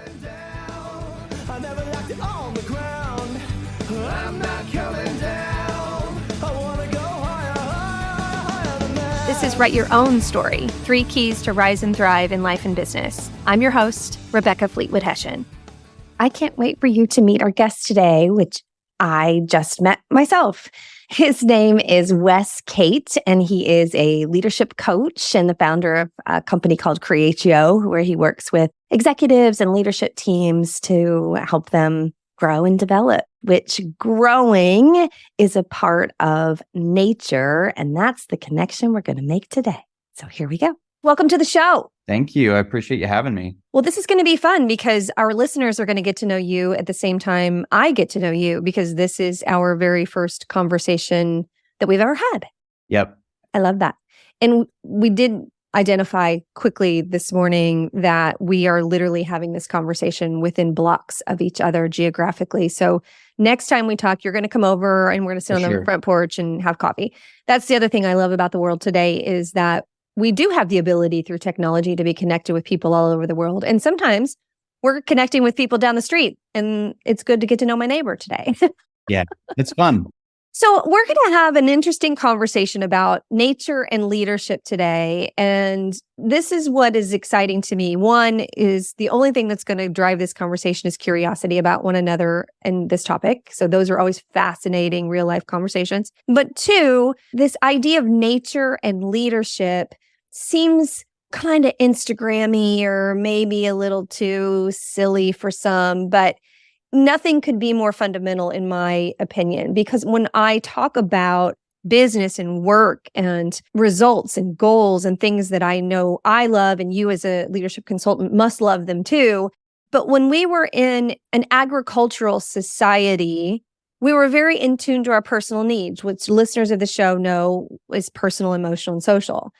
I never left it on the ground. I'm not coming down. I wanna go higher, higher, higher than that. This is Write Your Own Story, 3 Keys to Rise and Thrive in Life and Business. I'm your host, Rebecca Fleetwood-Hession. I can't wait for you to meet our guest today, which I just met myself. His name is Cate, and he is a leadership coach and the founder of a company called Creatio, where he works with executives and leadership teams to help them grow and develop, which growing is a part of nature. And that's the connection we're going to make today. So here we go. Welcome to the show. Thank you. I appreciate you having me. Well, this is going to be fun because our listeners are going to get to know you at the same time I get to know you, because this is our very first conversation that we've ever had. Yep. I love that. And we did identify quickly this morning that we are literally having this conversation within blocks of each other geographically. So next time we talk, you're going to come over and we're going to sit on the front porch and have coffee. That's the other thing I love about the world today, is that we do have the ability through technology to be connected with people all over the world. And sometimes we're connecting with people down the street, and it's good to get to know my neighbor today. Yeah, it's fun. So we're going to have an interesting conversation about nature and leadership today. And this is what is exciting to me. One is the only thing that's going to drive this conversation is curiosity about one another and this topic. So those are always fascinating real life conversations. But two, this idea of nature and leadership seems kind of Instagrammy or maybe a little too silly for some, but nothing could be more fundamental in my opinion, because when I talk about business and work and results and goals and things that I know I love, and you as a leadership consultant must love them too. But when we were in an agricultural society, we were very in tune to our personal needs, which listeners of the show know is personal, emotional, and social,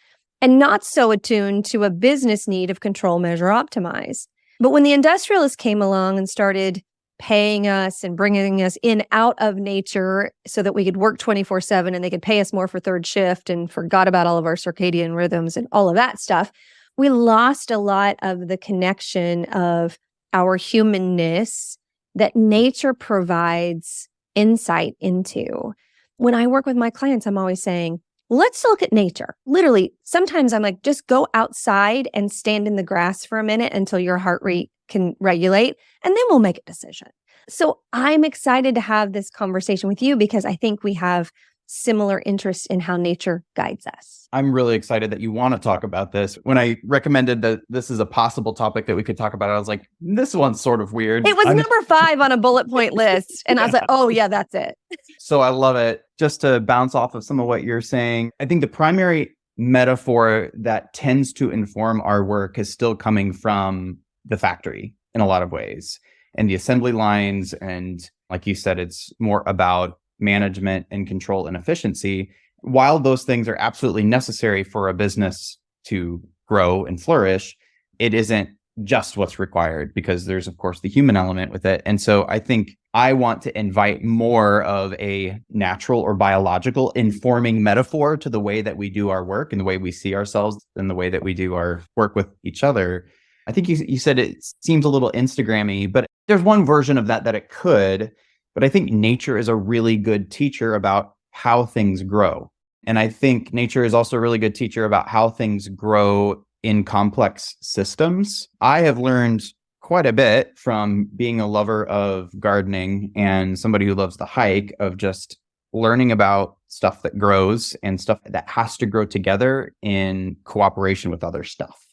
and not so attuned to a business need of control, measure, optimize. But when the industrialists came along and started paying us and bringing us in out of nature so that we could work 24/7 and they could pay us more for third shift and forgot about all of our circadian rhythms and all of that stuff, we lost a lot of the connection of our humanness that nature provides insight into. When I work with my clients, I'm always saying, let's look at nature. Literally, sometimes I'm like, just go outside and stand in the grass for a minute until your heart rate can regulate, and then we'll make a decision. So I'm excited to have this conversation with you because I think we have similar interests in how nature guides us. I'm really excited that you want to talk about this. When I recommended that this is a possible topic that we could talk about, I was like, this one's sort of weird. It was number 5 on a bullet point list. And I was like, oh yeah, that's it. So I love it. Just to bounce off of some of what you're saying, I think the primary metaphor that tends to inform our work is still coming from the factory in a lot of ways, and the assembly lines. And like you said, it's more about management and control and efficiency. While those things are absolutely necessary for a business to grow and flourish, it isn't just what's required, because there's, of course, the human element with it. And so I think I want to invite more of a natural or biological informing metaphor to the way that we do our work and the way we see ourselves and the way that we do our work with each other. I think you said it seems a little Instagrammy, but there's one version of that it could. But I think nature is a really good teacher about how things grow. And I think nature is also a really good teacher about how things grow in complex systems. I have learned quite a bit from being a lover of gardening and somebody who loves to hike, of just learning about stuff that grows and stuff that has to grow together in cooperation with other stuff.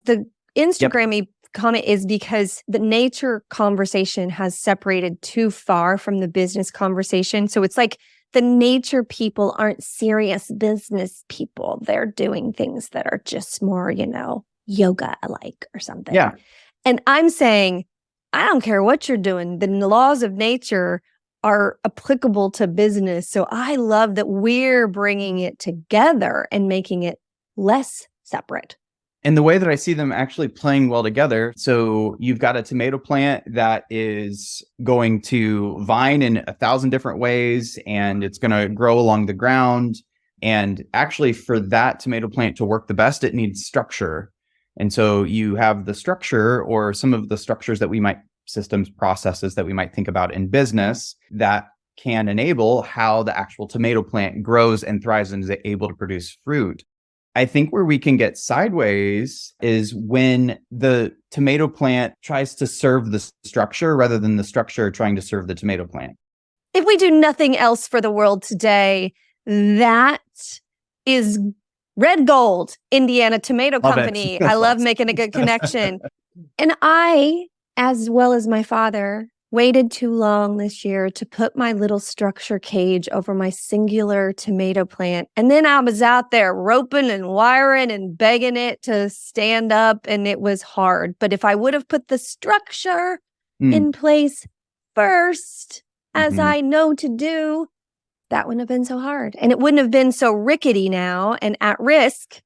The Instagrammy comment is because the nature conversation has separated too far from the business conversation. So it's like the nature people aren't serious business people. They're doing things that are just more, yoga alike or something. Yeah. And I'm saying, I don't care what you're doing. The laws of nature are applicable to business. So I love that we're bringing it together and making it less separate. And the way that I see them actually playing well together. So you've got a tomato plant that is going to vine in 1,000 different ways, and it's going to grow along the ground. And actually, for that tomato plant to work the best, it needs structure. And so you have the structure or some of the structures that we might systems, processes that we might think about in business that can enable how the actual tomato plant grows and thrives and is able to produce fruit. I think where we can get sideways is when the tomato plant tries to serve the structure rather than the structure trying to serve the tomato plant. If we do nothing else for the world today, that is red gold, Indiana Tomato Love it. Company. That's I love awesome. making a good connection. And I, as well as my father, waited too long this year to put my little structure cage over my singular tomato plant. And then I was out there roping and wiring and begging it to stand up, and it was hard. But if I would have put the structure in place first, as I know to do, that wouldn't have been so hard. And it wouldn't have been so rickety now and at risk.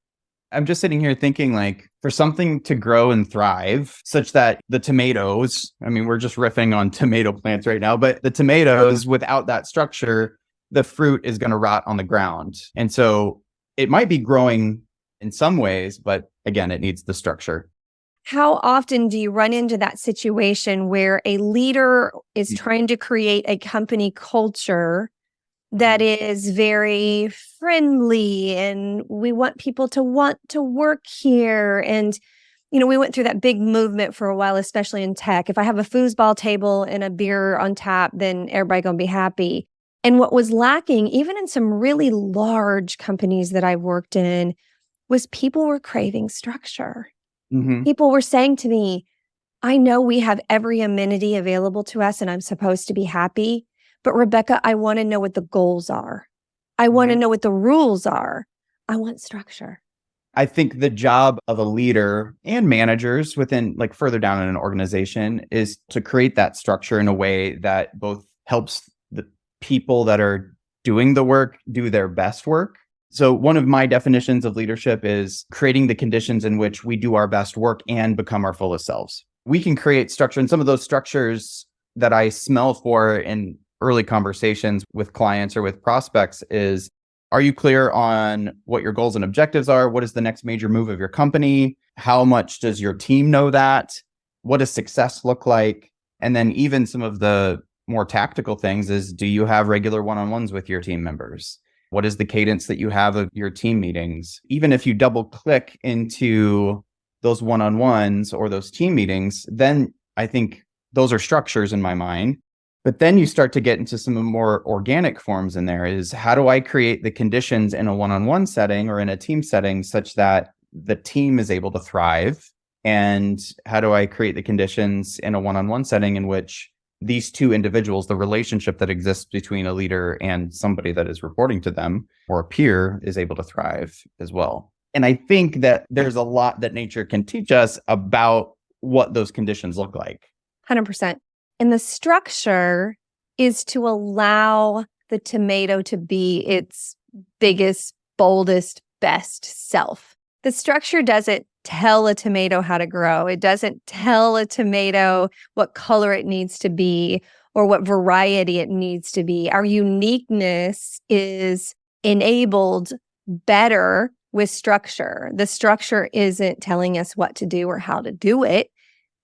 I'm just sitting here thinking, like, for something to grow and thrive such that the tomatoes, I mean, we're just riffing on tomato plants right now, but the tomatoes, without that structure, the fruit is going to rot on the ground. And so it might be growing in some ways, but again, it needs the structure. How often do you run into that situation where a leader is trying to create a company culture that is very friendly and we want people to want to work here? And, you know, we went through that big movement for a while, especially in tech. If I have a foosball table and a beer on tap, then everybody gonna be happy. And what was lacking, even in some really large companies that I worked in, was people were craving structure. People were saying to me, I know we have every amenity available to us and I'm supposed to be happy, but Rebecca, I want to know what the goals are. I want to know what the rules are. I want structure. I think the job of a leader and managers within, like, further down in an organization is to create that structure in a way that both helps the people that are doing the work do their best work. So one of my definitions of leadership is creating the conditions in which we do our best work and become our fullest selves. We can create structure, and some of those structures that I smell for in early conversations with clients or with prospects is, are you clear on what your goals and objectives are? What is the next major move of your company? How much does your team know that? What does success look like? And then even some of the more tactical things is, do you have regular one-on-ones with your team members? What is the cadence that you have of your team meetings? Even if you double click into those one-on-ones or those team meetings, then I think those are structures in my mind. But then you start to get into some more organic forms in there is, how do I create the conditions in a one-on-one setting or in a team setting such that the team is able to thrive? And how do I create the conditions in a one-on-one setting in which these two individuals, the relationship that exists between a leader and somebody that is reporting to them or a peer, is able to thrive as well? And I think that there's a lot that nature can teach us about what those conditions look like. 100%. And the structure is to allow the tomato to be its biggest, boldest, best self. The structure doesn't tell a tomato how to grow. It doesn't tell a tomato what color it needs to be or what variety it needs to be. Our uniqueness is enabled better with structure. The structure isn't telling us what to do or how to do it.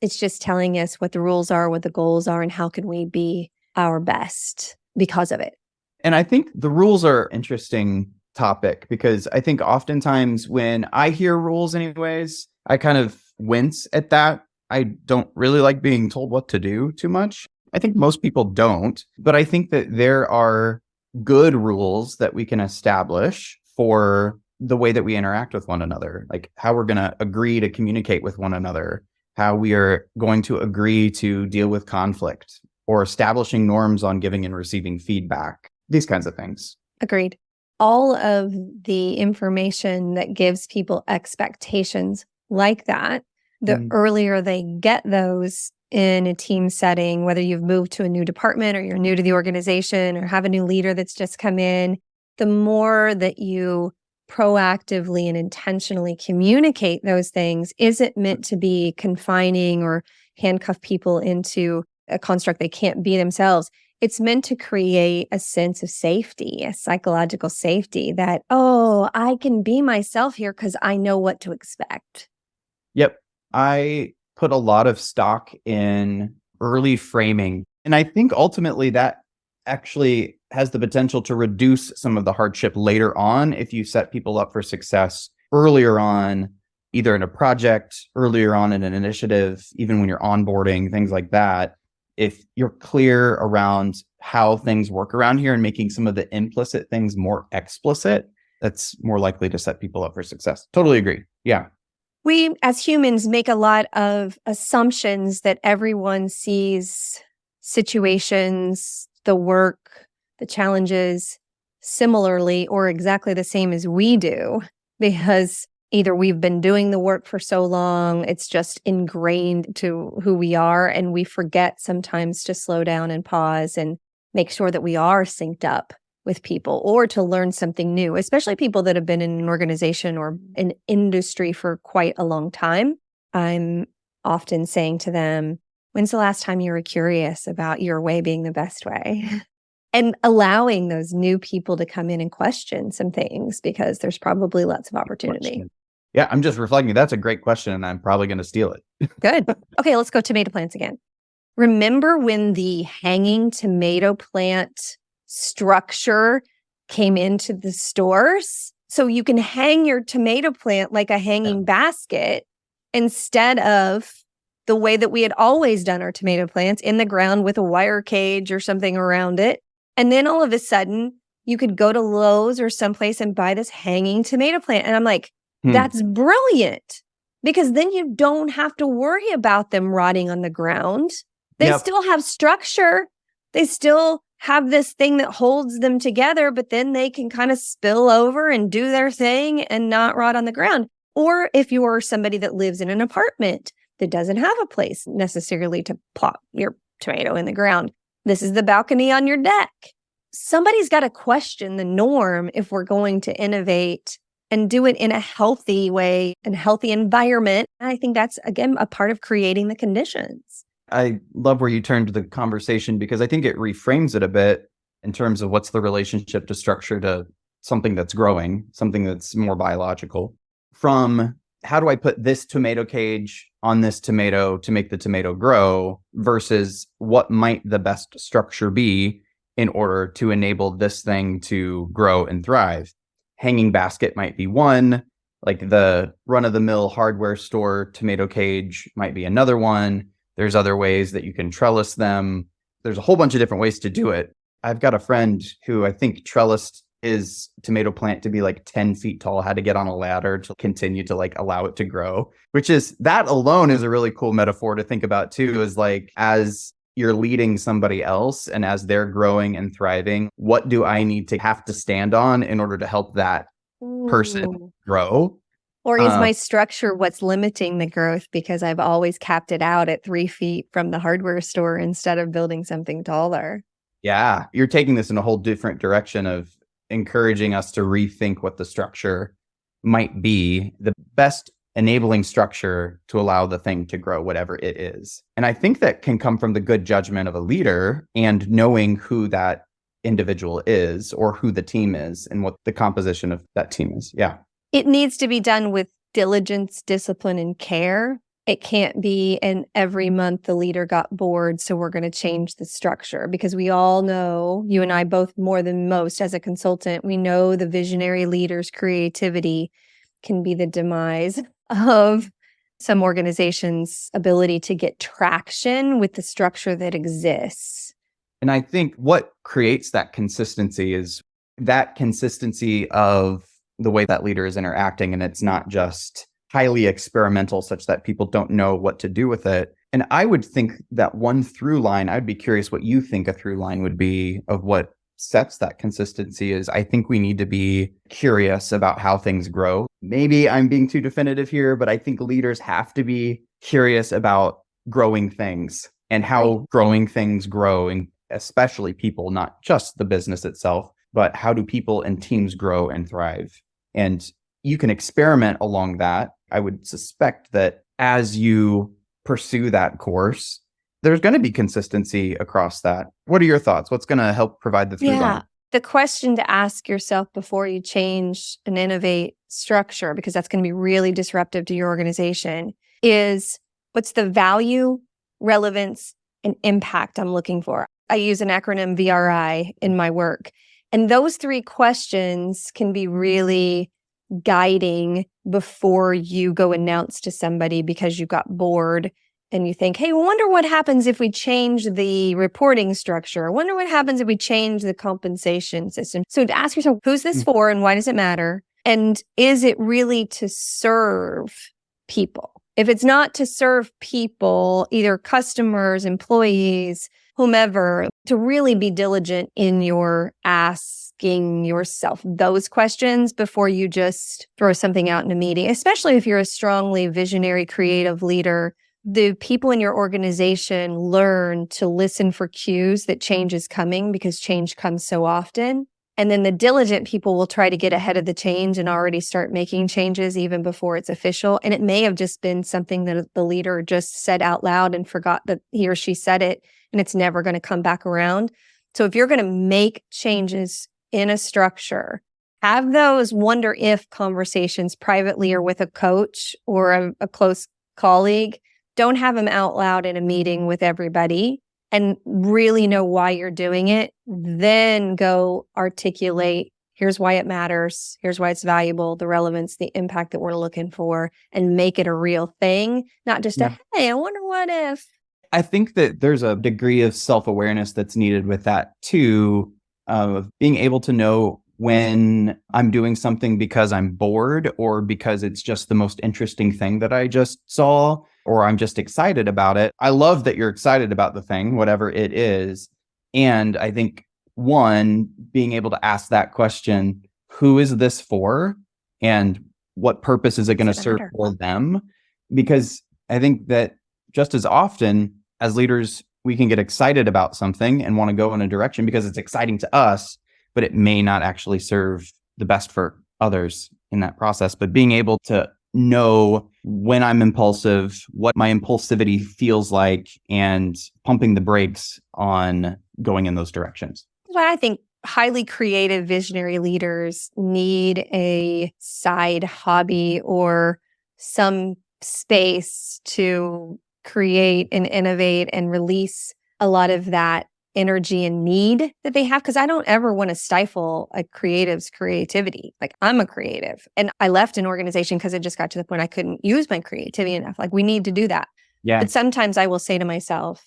It's just telling us what the rules are, what the goals are, and how can we be our best because of it. And I think the rules are interesting topic because I think oftentimes when I hear rules anyways, I kind of wince at that. I don't really like being told what to do too much. I think most people don't, but I think that there are good rules that we can establish for the way that we interact with one another, like how we're going to agree to communicate with one another, how we are going to agree to deal with conflict, or establishing norms on giving and receiving feedback, these kinds of things. Agreed. All of the information that gives people expectations like that, the earlier they get those in a team setting, whether you've moved to a new department or you're new to the organization or have a new leader that's just come in, the more that you proactively and intentionally communicate those things isn't meant to be confining or handcuff people into a construct they can't be themselves. It's meant to create a sense of safety, a psychological safety that, oh, I can be myself here because I know what to expect. Yep. I put a lot of stock in early framing. And I think ultimately that actually has the potential to reduce some of the hardship later on if you set people up for success earlier on, either in a project, earlier on in an initiative, even when you're onboarding, things like that. If you're clear around how things work around here and making some of the implicit things more explicit, that's more likely to set people up for success. Totally agree. Yeah. We, as humans, make a lot of assumptions that everyone sees situations, the work, the challenges similarly or exactly the same as we do, because either we've been doing the work for so long, it's just ingrained to who we are, and we forget sometimes to slow down and pause and make sure that we are synced up with people, or to learn something new, especially people that have been in an organization or an industry for quite a long time. I'm often saying to them, when's the last time you were curious about your way being the best way? And allowing those new people to come in and question some things, because there's probably lots of opportunity. Yeah, I'm just reflecting. That's a great question, and I'm probably going to steal it. Good. Okay, let's go tomato plants again. Remember when the hanging tomato plant structure came into the stores? So you can hang your tomato plant like a hanging basket instead of the way that we had always done our tomato plants, in the ground with a wire cage or something around it. And then all of a sudden, you could go to Lowe's or someplace and buy this hanging tomato plant. And I'm like, that's brilliant, because then you don't have to worry about them rotting on the ground. They still have structure. They still have this thing that holds them together, but then they can kind of spill over and do their thing and not rot on the ground. Or if you're somebody that lives in an apartment that doesn't have a place necessarily to plop your tomato in the ground, this is the balcony on your deck. Somebody's got to question the norm if we're going to innovate and do it in a healthy way and healthy environment. And I think that's, again, a part of creating the conditions. I love where you turned the conversation, because I think it reframes it a bit in terms of what's the relationship to structure to something that's growing, something that's more biological. From how do I put this tomato cage on this tomato to make the tomato grow, versus what might the best structure be in order to enable this thing to grow and thrive. Hanging basket might be one, like the run-of-the-mill hardware store tomato cage might be another one. There's other ways that you can trellis them. There's a whole bunch of different ways to do it. I've got a friend who I think trellised his tomato plant to be like 10 feet tall, had to get on a ladder to continue to like allow it to grow, which is, that alone is a really cool metaphor to think about too, is like, as you're leading somebody else and as they're growing and thriving, what do I need to have to stand on in order to help that person grow? Or is my structure what's limiting the growth, because I've always capped it out at 3 feet from the hardware store instead of building something taller? Yeah, you're taking this in a whole different direction of encouraging us to rethink what the structure might be, the best enabling structure to allow the thing to grow, whatever it is. And I think that can come from the good judgment of a leader and knowing who that individual is or who the team is and what the composition of that team is. Yeah. It needs to be done with diligence, discipline, and care. It can't be an every month the leader got bored, so we're going to change the structure, because we all know, you and I both more than most as a consultant, we know the visionary leader's creativity can be the demise of some organizations' ability to get traction with the structure that exists. And I think what creates that consistency is that consistency of the way that leader is interacting. And it's not just highly experimental such that people don't know what to do with it. And I would think that one through line, I'd be curious what you think a through line would be of what sets that consistency is. I think we need to be curious about how things grow. Maybe I'm being too definitive here, but I think leaders have to be curious about growing things and how growing things grow, and especially people, not just the business itself, but how do people and teams grow and thrive? And you can experiment along that. I would suspect that as you pursue that course, there's going to be consistency across that. What are your thoughts? What's going to help provide the through line? The question to ask yourself before you change and innovate structure, because that's going to be really disruptive to your organization, is what's the value, relevance, and impact I'm looking for. I use an acronym VRI in my work. And those three questions can be really guiding before you go announce to somebody because you got bored and you think, hey, I wonder what happens if we change the reporting structure. I wonder what happens if we change the compensation system. So to ask yourself, who's this for and why does it matter? And is it really to serve people? If it's not to serve people, either customers, employees, whomever, to really be diligent in your asking yourself those questions before you just throw something out in a meeting, especially if you're a strongly visionary, creative leader. The people in your organization learn to listen for cues that change is coming because change comes so often. And then the diligent people will try to get ahead of the change and already start making changes even before it's official. And it may have just been something that the leader just said out loud and forgot that he or she said it, and it's never going to come back around. So if you're going to make changes in a structure, have those wonder if conversations privately or with a coach or a close colleague. Don't have them out loud in a meeting with everybody. And really know why you're doing it, then go articulate, here's why it matters, here's why it's valuable, the relevance, the impact that we're looking for, and make it a real thing, not just hey, I wonder what if. I think that there's a degree of self-awareness that's needed with that too, of being able to know when I'm doing something because I'm bored or because it's just the most interesting thing that I just saw, or I'm just excited about it. I love that you're excited about the thing, whatever it is. And I think, one, being able to ask that question, who is this for? And what purpose is it going to serve for them? Because I think that just as often as leaders, we can get excited about something and want to go in a direction because it's exciting to us, but it may not actually serve the best for others in that process. But being able to know when I'm impulsive, what my impulsivity feels like, and pumping the brakes on going in those directions. That's why I think highly creative visionary leaders need a side hobby or some space to create and innovate and release a lot of that energy and need that they have. Because I don't ever want to stifle a creative's creativity. Like, I'm a creative and I left an organization because it just got to the point I couldn't use my creativity enough. Like, we need to do that. Yeah. But sometimes I will say to myself,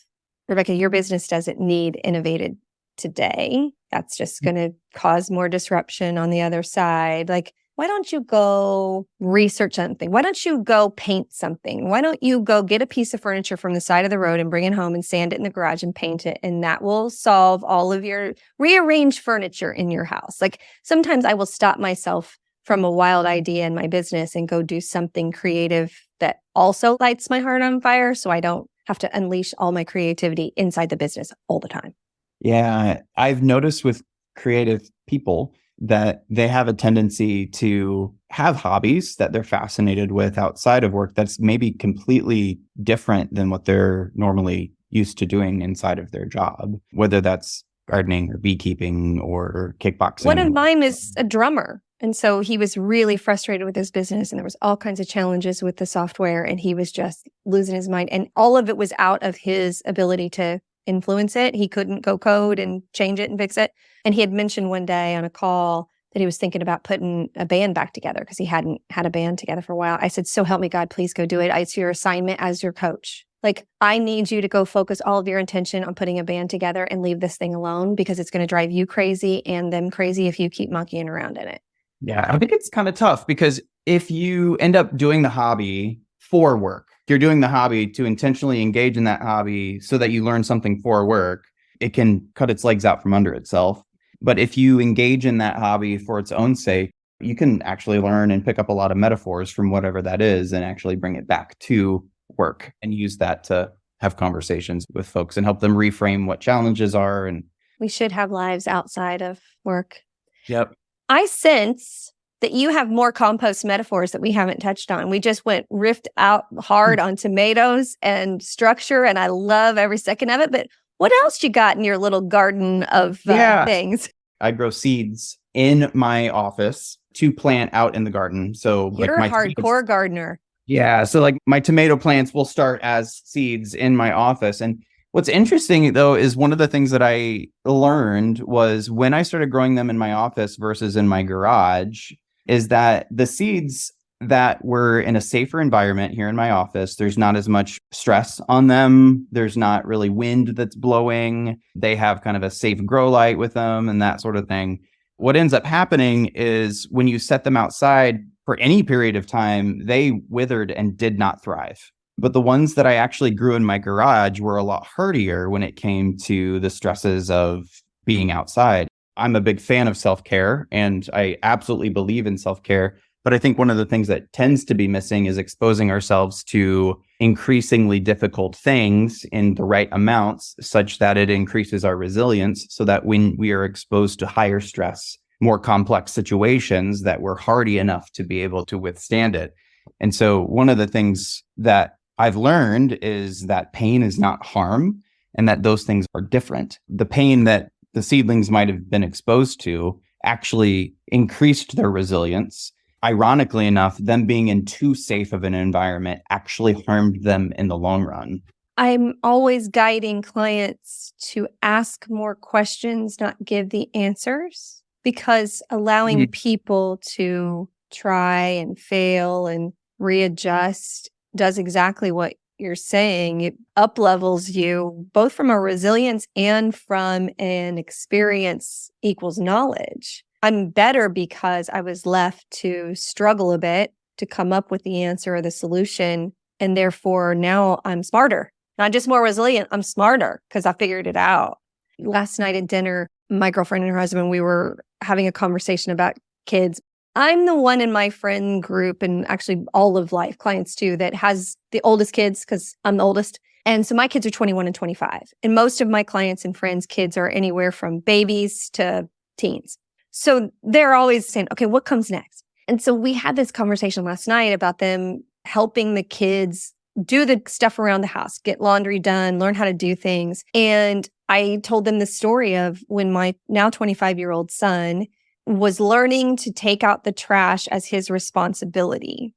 Rebecca, your business doesn't need innovated today. That's just going to cause more disruption on the other side. Like, why don't you go research something? Why don't you go paint something? Why don't you go get a piece of furniture from the side of the road and bring it home and sand it in the garage and paint it? And that will solve all of your rearranged furniture in your house. Like, sometimes I will stop myself from a wild idea in my business and go do something creative that also lights my heart on fire, so I don't have to unleash all my creativity inside the business all the time. Yeah, I've noticed with creative people that they have a tendency to have hobbies that they're fascinated with outside of work that's maybe completely different than what they're normally used to doing inside of their job, whether that's gardening or beekeeping or kickboxing. One of mine is a drummer. And so he was really frustrated with his business, and there was all kinds of challenges with the software, and he was just losing his mind. And all of it was out of his ability to influence it. He couldn't go code and change it and fix it. And he had mentioned one day on a call that he was thinking about putting a band back together because he hadn't had a band together for a while. I said, so help me God, please go do it. It's your assignment as your coach. Like, I need you to go focus all of your intention on putting a band together and leave this thing alone, because it's going to drive you crazy and them crazy if you keep monkeying around in it. Yeah, I think it's kind of tough because if you end up doing the hobby for work, you're doing the hobby to intentionally engage in that hobby so that you learn something for work, it can cut its legs out from under itself. But if you engage in that hobby for its own sake, you can actually learn and pick up a lot of metaphors from whatever that is and actually bring it back to work and use that to have conversations with folks and help them reframe what challenges are. And we should have lives outside of work. Yep. I sense that you have more compost metaphors that we haven't touched on. We just went riffed out hard on tomatoes and structure, and I love every second of it. But what else you got in your little garden of things? I grow seeds in my office to plant out in the garden. So you're like a hardcore gardener. Yeah. So like my tomato plants will start as seeds in my office. And what's interesting though is one of the things that I learned was when I started growing them in my office versus in my garage is that the seeds that were in a safer environment here in my office, there's not as much stress on them. There's not really wind that's blowing. They have kind of a safe grow light with them and that sort of thing. What ends up happening is when you set them outside for any period of time, they withered and did not thrive. But the ones that I actually grew in my garage were a lot hardier when it came to the stresses of being outside. I'm a big fan of self-care and I absolutely believe in self-care. But I think one of the things that tends to be missing is exposing ourselves to increasingly difficult things in the right amounts such that it increases our resilience so that when we are exposed to higher stress, more complex situations, that we're hardy enough to be able to withstand it. And so one of the things that I've learned is that pain is not harm and that those things are different. The pain that the seedlings might have been exposed to actually increased their resilience. Ironically enough, them being in too safe of an environment actually harmed them in the long run. I'm always guiding clients to ask more questions, not give the answers, because allowing people to try and fail and readjust does exactly what you're saying. It up-levels you both from a resilience and from an experience equals knowledge. I'm better because I was left to struggle a bit to come up with the answer or the solution. And therefore now I'm smarter, not just more resilient. I'm smarter because I figured it out. Last night at dinner, my girlfriend and her husband, we were having a conversation about kids. I'm the one in my friend group and actually all of life, clients too, that has the oldest kids because I'm the oldest. And so my kids are 21 and 25. And most of my clients and friends' kids are anywhere from babies to teens. So they're always saying, okay, what comes next? And so we had this conversation last night about them helping the kids do the stuff around the house, get laundry done, learn how to do things. And I told them the story of when my now 25-year-old son was learning to take out the trash as his responsibility.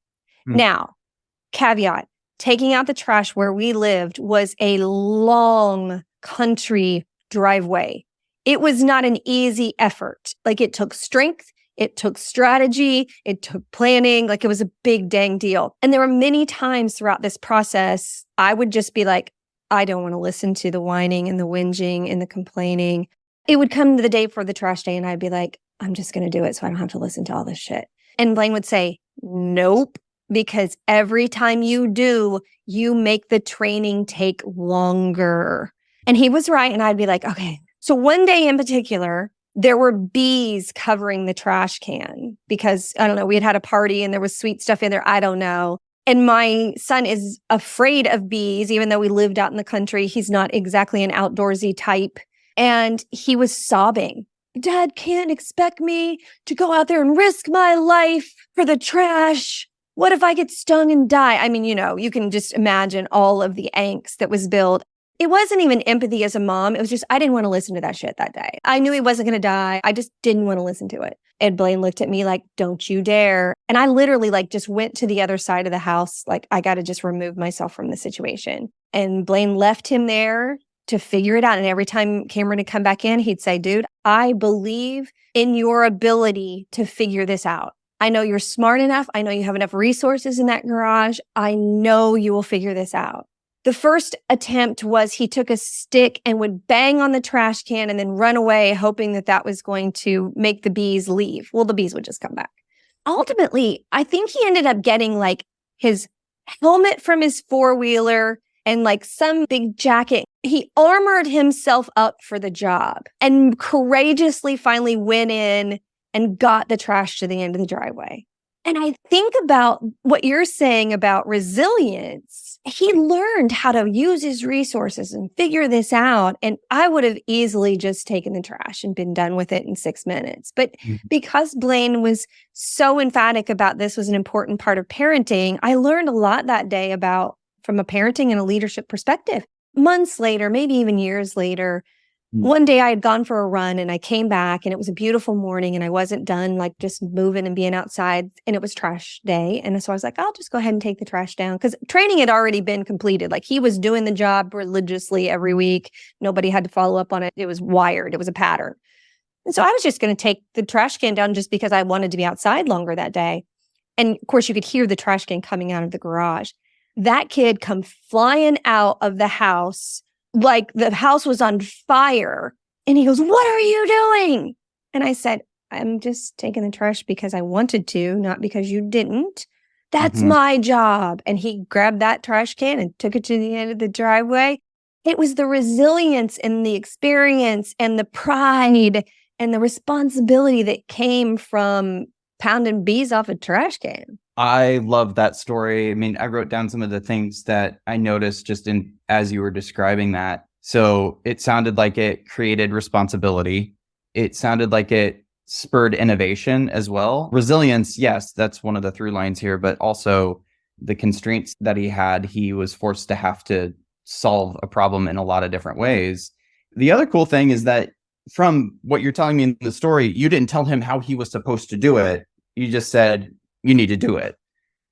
Now, caveat, taking out the trash where we lived was a long country driveway. It was not an easy effort. Like it took strength, it took strategy, it took planning. Like it was a big dang deal. And there were many times throughout this process, I would just be like, I don't want to listen to the whining and the whinging and the complaining. It would come to the day for the trash day and I'd be like, I'm just going to do it so I don't have to listen to all this shit. And Blaine would say, nope, because every time you do, you make the training take longer. And he was right. And I'd be like, okay. So one day in particular, there were bees covering the trash can because, I don't know, we had a party and there was sweet stuff in there. I don't know. And my son is afraid of bees, even though we lived out in the country. He's not exactly an outdoorsy type. And he was sobbing. Dad can't expect me to go out there and risk my life for the trash. What if I get stung and die? I mean, you can just imagine all of the angst that was built. It wasn't even empathy as a mom. It was just, I didn't want to listen to that shit that day. I knew he wasn't going to die. I just didn't want to listen to it. And Blaine looked at me like, don't you dare. And I literally just went to the other side of the house. Like, I got to just remove myself from the situation. And Blaine left him there to figure it out. And every time Cameron would come back in, he'd say, dude, I believe in your ability to figure this out. I know you're smart enough. I know you have enough resources in that garage. I know you will figure this out. The first attempt was he took a stick and would bang on the trash can and then run away, hoping that that was going to make the bees leave. Well, the bees would just come back. Ultimately, I think he ended up getting his helmet from his four-wheeler and some big jacket. He armored himself up for the job and courageously finally went in and got the trash to the end of the driveway. And I think about what you're saying about resilience. He learned how to use his resources and figure this out. And I would have easily just taken the trash and been done with it in 6 minutes. But because Blaine was so emphatic about this was an important part of parenting, I learned a lot that day about from a parenting and a leadership perspective. Months later, maybe even years later, One day I had gone for a run and I came back and it was a beautiful morning and I wasn't done like just moving and being outside and it was trash day. And so I was like, I'll just go ahead and take the trash down because training had already been completed. Like he was doing the job religiously every week. Nobody had to follow up on it. It was wired. It was a pattern. And so I was just going to take the trash can down just because I wanted to be outside longer that day. And of course you could hear the trash can coming out of the garage. That kid come flying out of the house like the house was on fire. And he goes, "What are you doing?" And I said, "I'm just taking the trash because I wanted to, not because you didn't. That's my job." And he grabbed that trash can and took it to the end of the driveway. It was the resilience and the experience and the pride and the responsibility that came from pounding bees off a trash can. I love that story. I mean, I wrote down some of the things that I noticed just in as you were describing that. So it sounded like it created responsibility. It sounded like it spurred innovation as well. Resilience, yes, that's one of the through lines here, but also the constraints that he had, he was forced to have to solve a problem in a lot of different ways. The other cool thing is that from what you're telling me in the story, you didn't tell him how he was supposed to do it. You just said, you need to do it.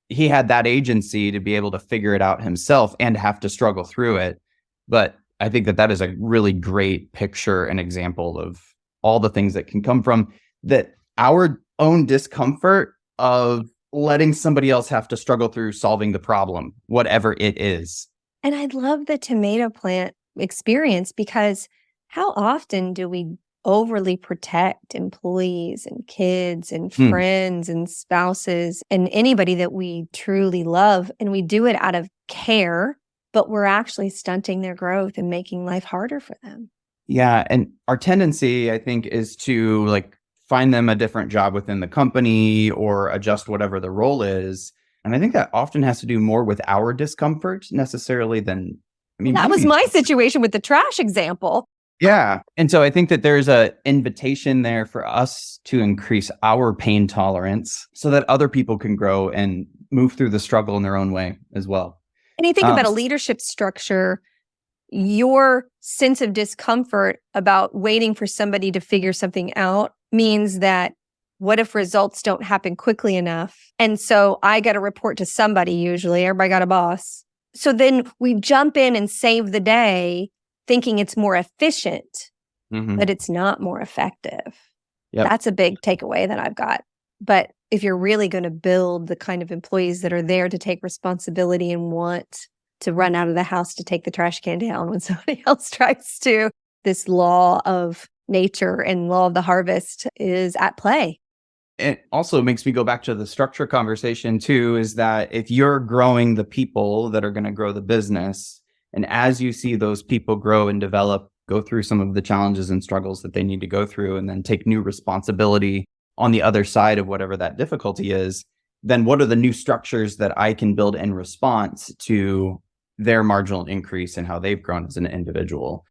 He had that agency to be able to figure it out himself and have to struggle through it. But I think that that is a really great picture and example of all the things that can come from that our own discomfort of letting somebody else have to struggle through solving the problem, whatever it is. And I love the tomato plant experience because how often do we overly protect employees and kids and friends and spouses and anybody that we truly love? And we do it out of care, but we're actually stunting their growth and making life harder for them. Yeah. And our tendency, I think, is to like find them a different job within the company or adjust whatever the role is. And I think that often has to do more with our discomfort necessarily than, I mean, that was my situation with the trash example. Yeah. And so I think that there's an invitation there for us to increase our pain tolerance so that other people can grow and move through the struggle in their own way as well. And you think about a leadership structure, your sense of discomfort about waiting for somebody to figure something out means that what if results don't happen quickly enough? And so I got to report to somebody usually. Everybody got a boss. So then we jump in and save the day thinking it's more efficient, but it's not more effective. Yep. That's a big takeaway that I've got. But if you're really going to build the kind of employees that are there to take responsibility and want to run out of the house to take the trash can down when somebody else tries to, this law of nature and law of the harvest is at play. It also makes me go back to the structure conversation too, is that if you're growing the people that are going to grow the business, and as you see those people grow and develop, go through some of the challenges and struggles that they need to go through, and then take new responsibility on the other side of whatever that difficulty is, then what are the new structures that I can build in response to their marginal increase in how they've grown as an individual?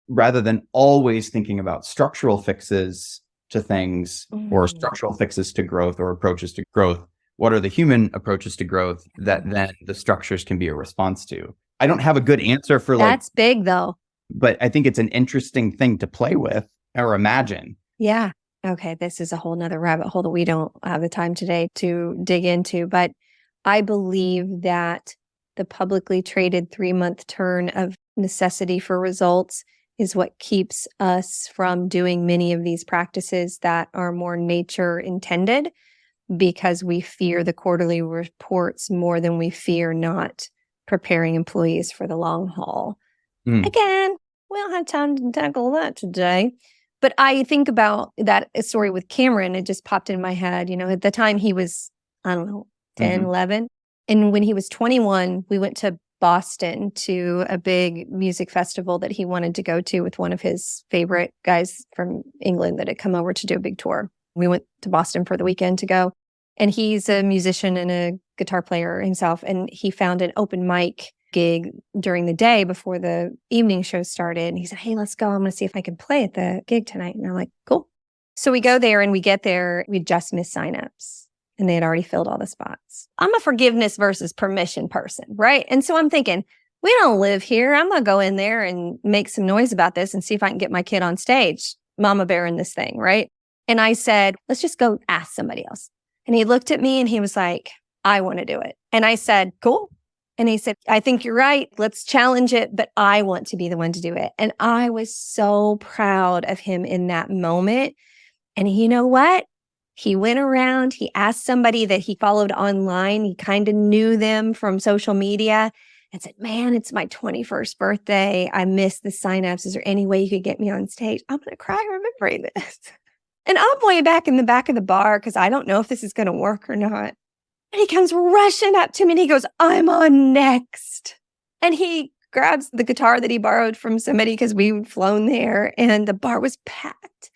Rather than always thinking about structural fixes to things or structural fixes to growth or approaches to growth, what are the human approaches to growth that then the structures can be a response to? I don't have a good answer for that's big though. But I think it's an interesting thing to play with or imagine. Yeah. Okay. This is a whole nother rabbit hole that we don't have the time today to dig into. But I believe that the publicly traded 3-month turn of necessity for results is what keeps us from doing many of these practices that are more nature intended, because we fear the quarterly reports more than we fear not preparing employees for the long haul. Again, we don't have time to tackle that today. But I think about that story with Cameron. It just popped in my head. You know, at the time he was, I don't know, 10, 11. And when he was 21, we went to Boston to a big music festival that he wanted to go to with one of his favorite guys from England that had come over to do a big tour. We went to Boston for the weekend to go. And he's a musician and a guitar player himself. And he found an open mic gig during the day before the evening show started. And he said, "Hey, let's go. I'm going to see if I can play at the gig tonight." And I'm like, "Cool." So we go there and we get there. We just missed signups and they had already filled all the spots. I'm a forgiveness versus permission person, right? And so I'm thinking, we don't live here. I'm going to go in there and make some noise about this and see if I can get my kid on stage, mama bear in this thing, right? And I said, let's just go ask somebody else. And he looked at me and he was like, I want to do it. And I said, cool. And he said, I think you're right. Let's challenge it, but I want to be the one to do it. And I was so proud of him in that moment. And you know what? He went around, he asked somebody that he followed online. He kind of knew them from social media and said, man, it's my 21st birthday. I missed the signups. Is there any way you could get me on stage? I'm going to cry remembering this. And I'm way back in the back of the bar because I don't know if this is going to work or not. And he comes rushing up to me and he goes, I'm on next. And he grabs the guitar that he borrowed from somebody because we'd flown there and the bar was packed.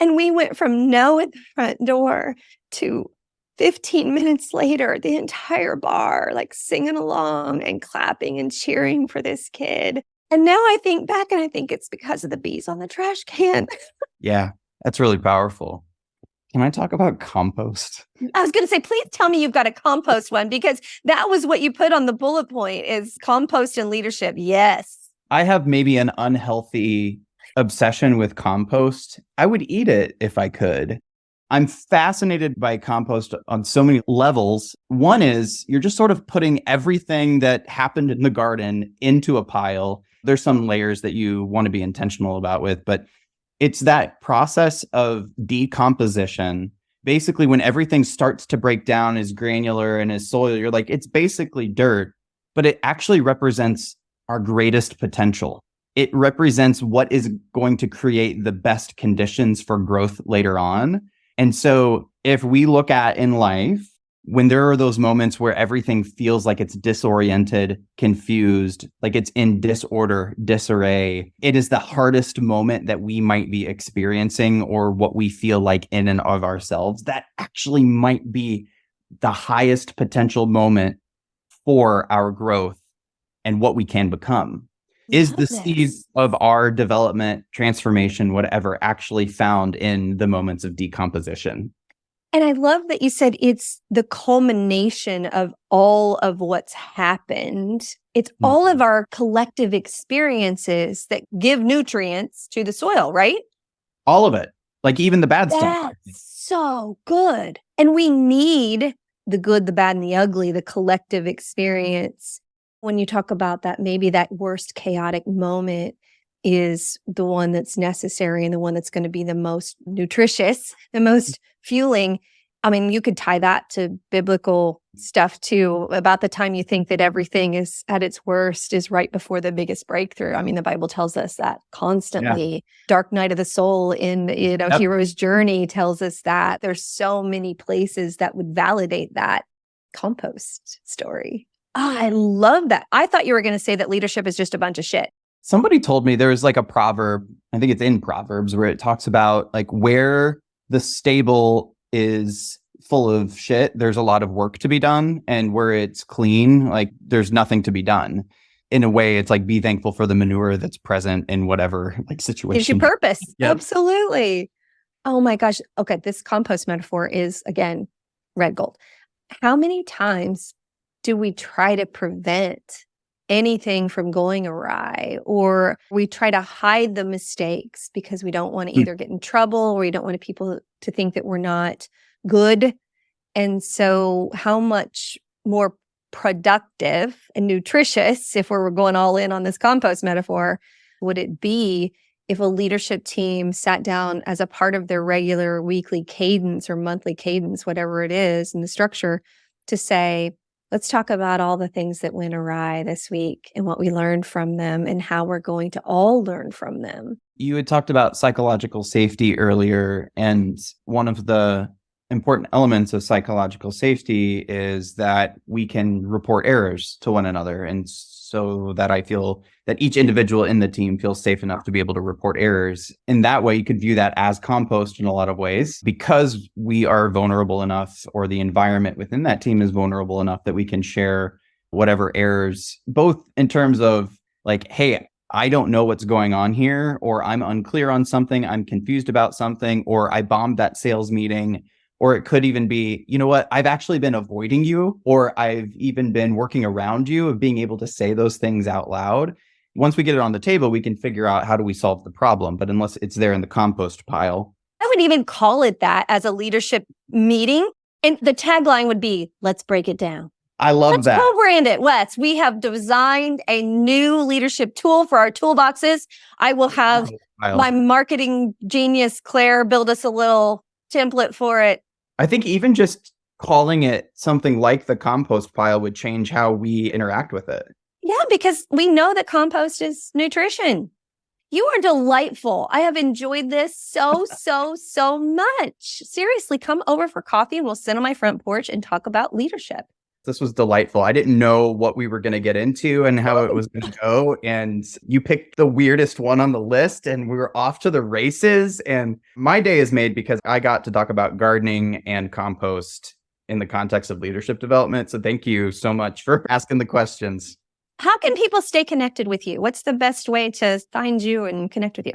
And we went from no at the front door to 15 minutes later, the entire bar like singing along and clapping and cheering for this kid. And now I think back and I think it's because of the bees on the trash can. Yeah, that's really powerful. Can I talk about compost? I was going to say, please tell me you've got a compost one because that was what you put on the bullet point is compost and leadership. Yes. I have maybe an unhealthy obsession with compost. I would eat it if I could. I'm fascinated by compost on so many levels. One is you're just sort of putting everything that happened in the garden into a pile. There's some layers that you want to be intentional about with, but it's that process of decomposition. Basically, when everything starts to break down as granular and as soil, you're like, it's basically dirt, but it actually represents our greatest potential. It represents what is going to create the best conditions for growth later on. And so if we look at in life, when there are those moments where everything feels like it's disoriented, confused, like it's in disorder, disarray, it is the hardest moment that we might be experiencing or what we feel like in and of ourselves. That actually might be the highest potential moment for our growth and what we can become. Is the seed of our development, transformation, whatever, actually found in the moments of decomposition? And I love that you said it's the culmination of all of what's happened. It's all of our collective experiences that give nutrients to the soil, right? All of it. Like even the bad stuff. That's so good. And we need the good, the bad, and the ugly, the collective experience. When you talk about that, maybe that worst chaotic moment is the one that's necessary and the one that's going to be the most nutritious, the most fueling. I mean, you could tie that to biblical stuff too. About the time you think that everything is at its worst is right before the biggest breakthrough. I mean, the Bible tells us that constantly. Yeah. Dark night of the soul in, Hero's Journey tells us that. There's so many places that would validate that compost story. Oh, I love that. I thought you were going to say that leadership is just a bunch of shit. Somebody told me there's like a proverb, I think it's in Proverbs, where it talks about like where the stable is full of shit, there's a lot of work to be done. And where it's clean, like there's nothing to be done. In a way, it's like be thankful for the manure that's present in whatever like situation. Gives you purpose. Yep. Absolutely. Oh my gosh. Okay, this compost metaphor is, again, red gold. How many times do we try to prevent anything from going awry, or we try to hide the mistakes because we don't want to either get in trouble or we don't want people to think that we're not good? And so how much more productive and nutritious, if we're going all in on this compost metaphor, would it be if a leadership team sat down as a part of their regular weekly cadence or monthly cadence, whatever it is in the structure, to say, let's talk about all the things that went awry this week and what we learned from them and how we're going to all learn from them. You had talked about psychological safety earlier, and one of the important elements of psychological safety is that we can report errors to one another. And so that I feel that each individual in the team feels safe enough to be able to report errors. In that way, you could view that as compost in a lot of ways, because we are vulnerable enough, or the environment within that team is vulnerable enough, that we can share whatever errors, both in terms of like, hey, I don't know what's going on here, or I'm unclear on something, I'm confused about something, or I bombed that sales meeting, Or it could even be, you know what, I've actually been avoiding you, or I've even been working around you, of being able to say those things out loud. Once we get it on the table, we can figure out how do we solve the problem. But unless it's there in the compost pile. I would even call it that as a leadership meeting. And the tagline would be, let's break it down. I love that. Let's co-brand it. Let's. We have designed a new leadership tool for our toolboxes. I will have my marketing genius, Claire, build us a little template for it. I think even just calling it something like the compost pile would change how we interact with it. Yeah, because we know that compost is nutrition. You are delightful. I have enjoyed this so much. Seriously, come over for coffee and we'll sit on my front porch and talk about leadership. This was delightful. I didn't know what we were going to get into and how it was going to go. And you picked the weirdest one on the list and we were off to the races. And my day is made because I got to talk about gardening and compost in the context of leadership development. So thank you so much for asking the questions. How can people stay connected with you? What's the best way to find you and connect with you?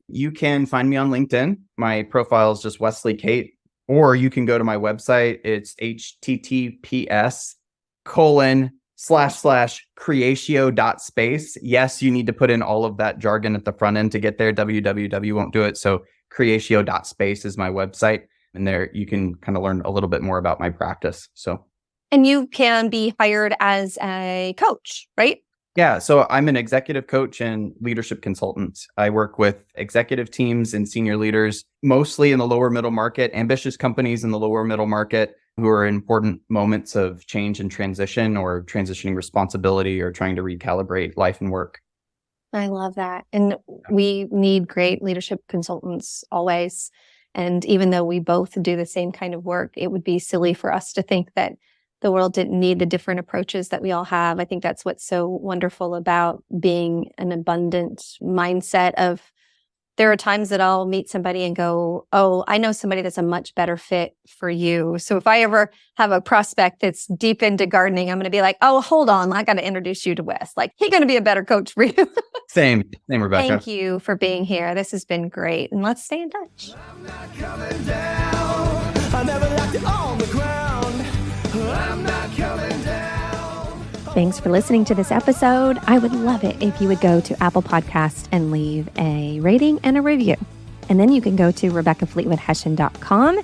You can find me on LinkedIn. My profile is just Wesley Cate, or you can go to my website. It's https://creatio.space. Yes, you need to put in all of that jargon at the front end to get there. www won't do it. So creatio.space is my website. And there you can kind of learn a little bit more about my practice. And you can be hired as a coach, right? Yeah. So I'm an executive coach and leadership consultant. I work with executive teams and senior leaders, mostly in the lower middle market, ambitious companies in the lower middle market who are in important moments of change and transition, or transitioning responsibility, or trying to recalibrate life and work. I love that. And we need great leadership consultants always. And even though we both do the same kind of work, it would be silly for us to think that the world didn't need the different approaches that we all have. I think that's what's so wonderful about being an abundant mindset of, there are times that I'll meet somebody and go, oh, I know somebody that's a much better fit for you. So if I ever have a prospect that's deep into gardening, I'm going to be like, oh, hold on, I got to introduce you to Wes. Like, he's going to be a better coach for you. Same, Rebecca. Thank you for being here. This has been great. And let's stay in touch. I'm not coming down. I never left it on the ground. I'm not coming down. Thanks for listening to this episode. I would love it if you would go to Apple Podcast and leave a rating and a review. And then you can go to RebeccaFleetwoodHessian.com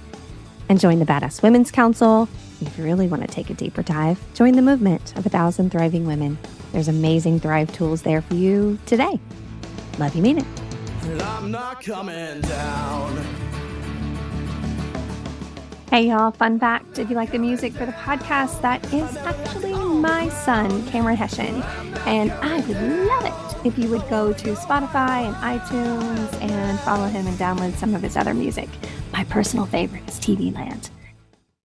and join the Badass Women's Council. And if you really want to take a deeper dive, join the movement of 1,000 Thriving Women. There's amazing Thrive tools there for you today. Love you, mean it. I'm not coming down. Hey y'all, fun fact, if you like the music for the podcast, that is actually my son, Cameron Hessian. And I would love it if you would go to Spotify and iTunes and follow him and download some of his other music. My personal favorite is TV Land.